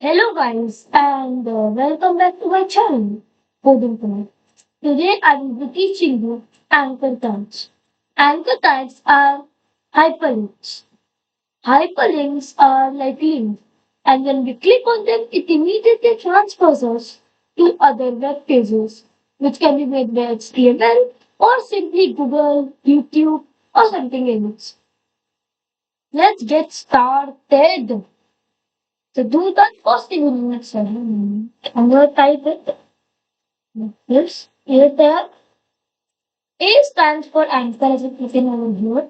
Hello guys and welcome back to my channel, Coding Point. Today I will be teaching you anchor tags. Anchor tags are hyperlinks. Hyperlinks are like links and when we click on them it immediately transfers us to other web pages which can be made by HTML or simply Google, YouTube or something else. Let's get started. To do that, first thing you need to I'm going to type it. Yes, here there. A stands for anchor as it's written over here.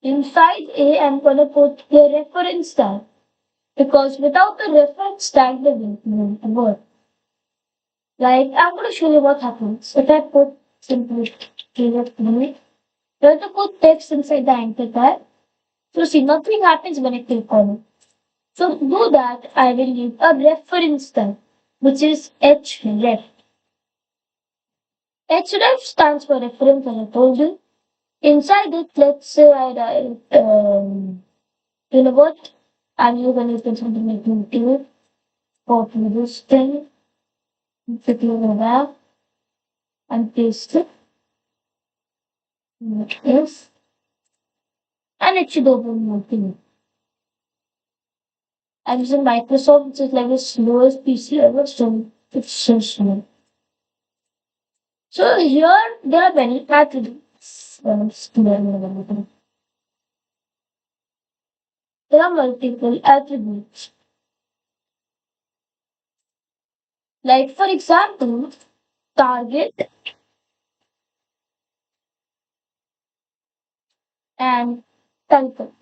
Inside A, I'm going to put the reference tag because without the reference tag, the won't work. Like, I'm going to show you what happens. If I put simply you have to put text inside the anchor tag. So, see, nothing happens when I click on it. So, to do that, I will need a reference tag, which is href. Href stands for reference, as I told you. Inside it, let's say I write, you know what? I'm using it in something like YouTube. Copy this thing, put it over there, and paste it. Like this. And it should open nothing. I'm using Microsoft, which is like the slowest PC ever, so it's so slow. So here, there are many attributes. There are multiple attributes. Like for example, target and title.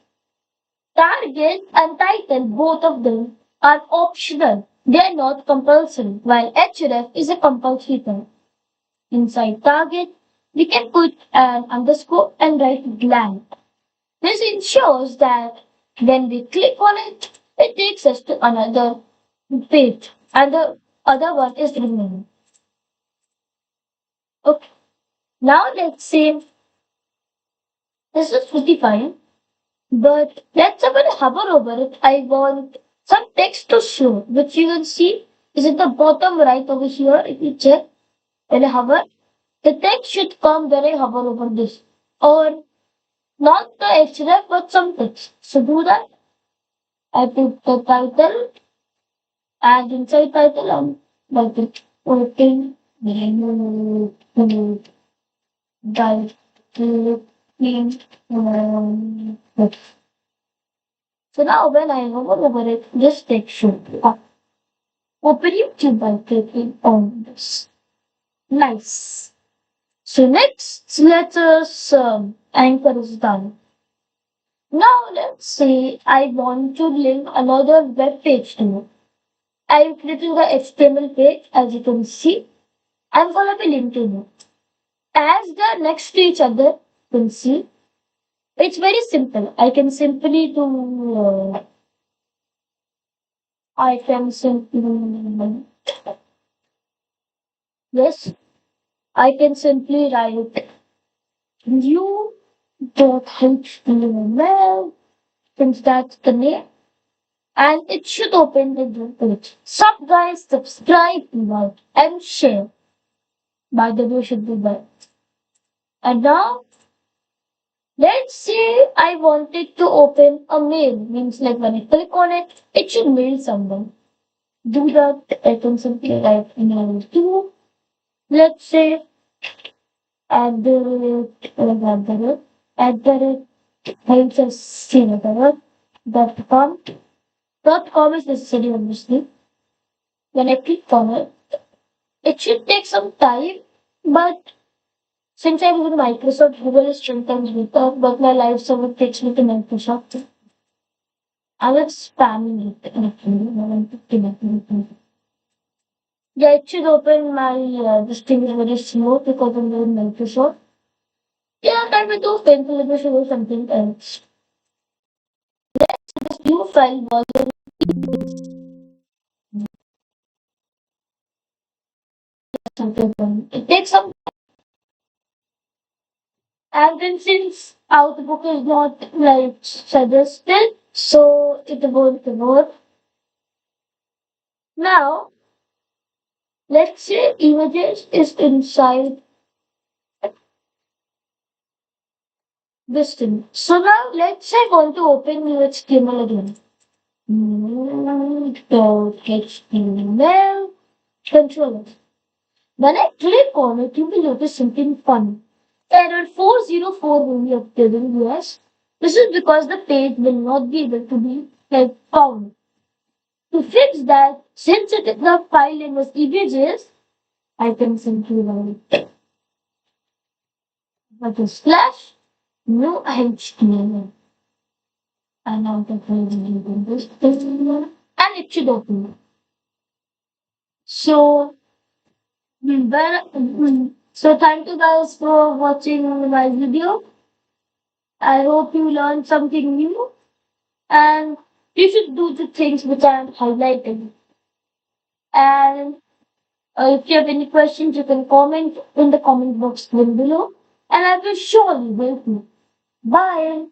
Target and title, both of them are optional. They are not compulsory, while href is a compulsory term. Inside target, we can put an underscore and write blank. This ensures that when we click on it, it takes us to another page and the other one is remaining. Okay, now let's say this is pretty fine. But let's say when I hover over it, I want some text to show, which you can see is at the bottom right over here. If you check, when I hover, the text should come when I hover over this. Or not the href, but some text. So do that. I put the title, and inside title, I'm like working. So now when I hover over it, this text should pop. Open YouTube by clicking on this. Nice. So next, let us anchor is done. Now let's say I want to link another web page to it. I'm clicking the HTML page, as you can see. I'm gonna be linking it. As they're next to each other, you can see. It's very simple. I can simply, yes, I can simply write new.html since that's the name and it should open the new page. Sup guys, subscribe, like and share. By the way, should be there. And now let's say I wanted to open a mail. Means like when I click on it, it should mail someone. Do that. I can simply write mail to. Let's say at the rate, at the rate, helps us see dot com. Dot com is necessary obviously. When I click on it, it should take some time, but since I'm using Microsoft, Google is 10 times better, but my live server takes me to Microsoft. I was spamming it actually. Yeah, it should open my this thing is very slow because I'm using Microsoft. Yeah, that will open, so let me show you something else. This new file was something. It takes some, and then since Outlook is not like suggested, so it won't work. Now, let's say images is inside this thing. So now let's say I want to open new HTML again. HTML controller. When I click on it, you will notice something funny. Error 404 will be appearing, yes. This is because the page will not be able to be found. To fix that, since it is the file name was images, I can simply write a slash no HTML. And now the page is using this HTML, and it should open. So, so thank you guys for watching my video. I hope you learned something new, and you should do the things which I am highlighting. And if you have any questions, you can comment in the comment box down below, and I will surely help you. Bye.